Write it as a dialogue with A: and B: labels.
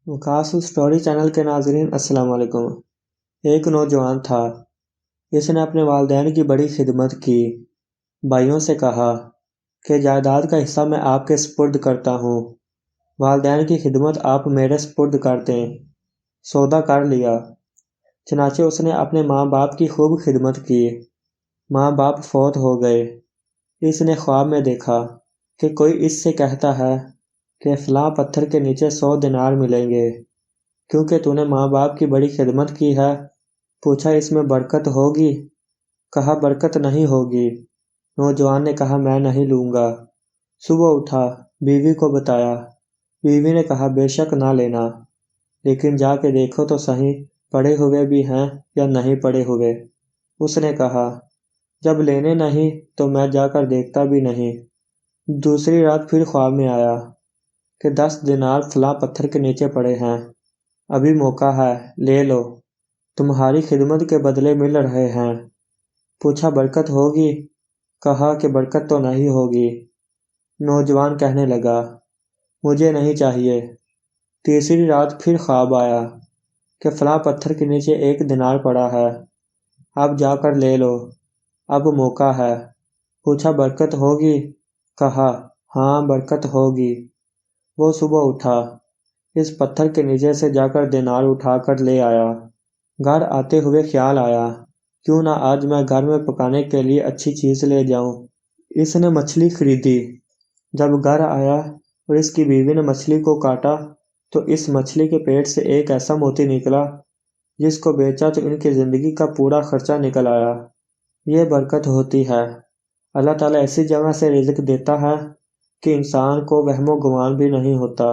A: وقاص story channel کے ناظرین السلام علیکم۔ ایک نوجوان تھا، اس نے اپنے والدین کی بڑی خدمت کی۔ بھائیوں سے کہا کہ جائیداد کا حصہ میں آپ کے سپرد کرتا ہوں، والدین کی خدمت آپ میرے سپرد کر دیں۔ سودا کر لیا۔ چنانچہ اس نے اپنے ماں باپ کی خوب خدمت کی۔ ماں باپ فوت ہو گئے۔ اس نے خواب میں دیکھا کہ کوئی اس سے کہتا ہے کہ فلاں پتھر کے نیچے 100 دینار ملیں گے کیونکہ تو نے ماں باپ کی بڑی خدمت کی ہے۔ پوچھا اس میں برکت ہوگی؟ کہا برکت نہیں ہوگی۔ نوجوان نے کہا میں نہیں لوں گا۔ صبح اٹھا، بیوی کو بتایا۔ بیوی نے کہا بے شک نہ لینا، لیکن جا کے دیکھو تو صحیح پڑے ہوئے بھی ہیں یا نہیں پڑے ہوئے۔ اس نے کہا جب لینے نہیں تو میں جا کر دیکھتا بھی نہیں۔ دوسری رات پھر خواب میں آیا کہ 10 دینار فلاں پتھر کے نیچے پڑے ہیں، ابھی موقع ہے، لے لو، تمہاری خدمت کے بدلے مل رہے ہیں۔ پوچھا برکت ہوگی؟ کہا کہ برکت تو نہیں ہوگی۔ نوجوان کہنے لگا مجھے نہیں چاہیے۔ تیسری رات پھر خواب آیا کہ فلاں پتھر کے نیچے 1 دینار پڑا ہے، اب جا کر لے لو، اب موقع ہے۔ پوچھا برکت ہوگی؟ کہا ہاں برکت ہوگی۔ وہ صبح اٹھا، اس پتھر کے نیچے سے جا کر دینار اٹھا کر لے آیا۔ گھر آتے ہوئے خیال آیا کیوں نہ آج میں گھر میں پکانے کے لیے اچھی چیز لے جاؤں۔ اس نے مچھلی خریدی۔ جب گھر آیا اور اس کی بیوی نے مچھلی کو کاٹا تو اس مچھلی کے پیٹ سے ایک ایسا موتی نکلا جس کو بیچا تو ان کی زندگی کا پورا خرچہ نکل آیا۔ یہ برکت ہوتی ہے۔ اللہ تعالیٰ ایسی جگہ سے رزق دیتا ہے کہ انسان کو وہم و گمان بھی نہیں ہوتا۔